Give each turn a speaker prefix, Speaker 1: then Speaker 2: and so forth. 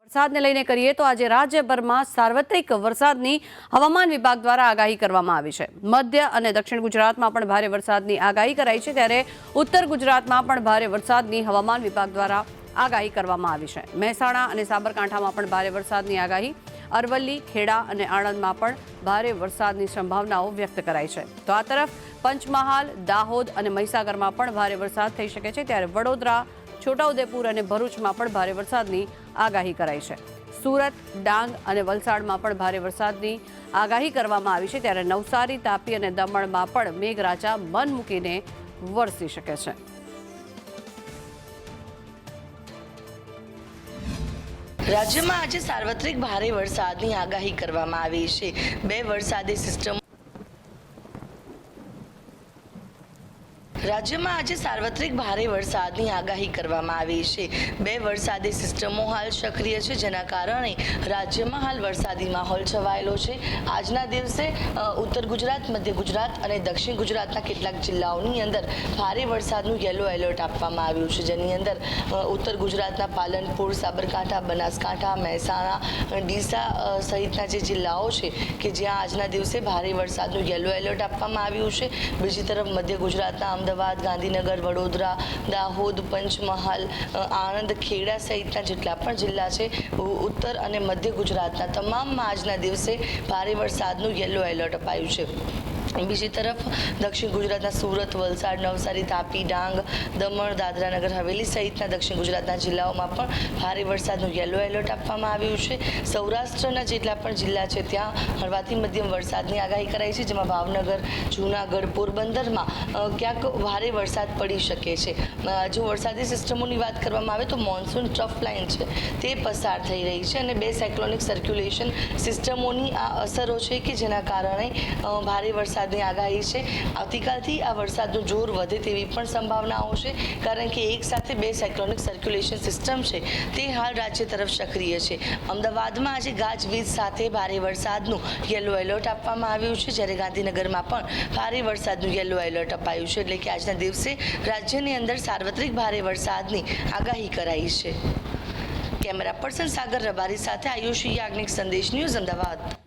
Speaker 1: વરસાદને લઈને કરીએ તો આજે રાજ્યભરમાં સાર્વત્રિક વરસાદની હવામાન વિભાગ દ્વારા આગાહી કરવામાં આવી છે। મધ્ય અને દક્ષિણ ગુજરાતમાં પણ ભારે વરસાદની આગાહી કરાઈ છે, ત્યારે ઉત્તર ગુજરાતમાં પણ ભારે વરસાદની હવામાન વિભાગ દ્વારા આગાહી કરવામાં આવી છે। મહેસાણા અને સાબરકાંઠામાં પણ ભારે વરસાદની આગાહી, અરવલ્લી, ખેડા અને આણંદમાં પણ ભારે વરસાદની સંભાવનાઓ વ્યક્ત કરાઈ છે। તો આ તરફ પંચમહાલ, દાહોદ અને મહીસાગરમાં પણ ભારે વરસાદ થઈ શકે છે, ત્યારે વડોદરા, છોટાઉદેપુર અને ભરૂચમાં પણ ભારે વરસાદની આગાહી કરાઈ છે। સુરત, ડાંગ અને વલસાડમાં પણ ભારે વરસાદની આગાહી કરવામાં આવી છે, ત્યારે નવસારી, તાપી અને દમણમાં પણ મેઘરાજા મન મૂકીને વરસી શકે છે।
Speaker 2: રાજ્યમાં આજે સાર્વત્રિક ભારે વરસાદની આગાહી કરવામાં આવી છે। બે વરસાદી સિસ્ટમ રાજ્યમાં આજે સાર્વત્રિક ભારે વરસાદની આગાહી કરવામાં આવી છે। બે વરસાદી સિસ્ટમો હાલ સક્રિય છે, જેના કારણે રાજ્યમાં હાલ વરસાદી માહોલ છવાયેલો છે। આજના દિવસે ઉત્તર ગુજરાત, મધ્ય ગુજરાત અને દક્ષિણ ગુજરાતના કેટલાક જિલ્લાઓની અંદર ભારે વરસાદનું યલો એલર્ટ આપવામાં આવ્યું છે, જેની અંદર ઉત્તર ગુજરાતના પાલનપુર, સાબરકાંઠા, બનાસકાંઠા, મહેસાણા, ડીસા સહિતના જે જિલ્લાઓ છે કે જ્યાં આજના દિવસે ભારે વરસાદનું યલો એલર્ટ આપવામાં આવ્યું છે। બીજી તરફ મધ્ય ગુજરાતના અમદાવાદ, ગાંધીનગર, વડોદરા, દાહોદ, પંચમહાલ, આણંદ, ખેડા સહિતના જેટલા પણ જિલ્લા છે ઉત્તર અને મધ્ય ગુજરાતના તમામમાં આજના દિવસે ભારે વરસાદનું યલો એલર્ટ અપાયું છે। બીજી તરફ દક્ષિણ ગુજરાતના સુરત, વલસાડ, નવસારી, તાપી, ડાંગ, દમણ, દાદરા નગર હવેલી સહિતના દક્ષિણ ગુજરાતના જિલ્લાઓમાં પણ ભારે વરસાદનું યલો એલર્ટ આપવામાં આવ્યું છે। સૌરાષ્ટ્રના જેટલા પણ જિલ્લા છે ત્યાં હળવાથી મધ્યમ વરસાદની આગાહી કરાઈ છે, જેમાં ભાવનગર, જૂનાગઢ, પોરબંદરમાં ક્યાંક ભારે વરસાદ પડી શકે છે। જો વરસાદી સિસ્ટમોની વાત કરવામાં આવે તો મોન્સૂન ટ્રફ લાઇન છે તે પસાર થઈ રહી છે અને બે સાયક્લોનિક સર્ક્યુલેશન સિસ્ટમોની આ અસરો છે કે જેના કારણે ભારે વરસાદની આગાહી છે। આવતીકાલથી આ વરસાદનું જોર વધે તેવી પણ સંભાવનાઓ છે, કારણ કે એક સાથે બે સાયક્લોનિક સર્ક્યુલેશન સિસ્ટમ છે તે હાલ રાજ્ય તરફ સક્રિય છે। અમદાવાદમાં આજે ગાજવીજ સાથે ભારે વરસાદનું યલો એલર્ટ આપવામાં આવ્યું છે, જ્યારે ગાંધીનગરમાં પણ ભારે વરસાદનું યલો એલર્ટ અપાયું છે, એટલે કે આજના દિવસે રાજ્યની અંદર સાર્વત્રિક ભારે વરસાદની આગાહી કરાઈ છે। કેમેરા પર્સન સાગર રબારી સાથે આયુષી યાજ્ઞિક, સંદેશ ન્યૂઝ, અમદાવાદ।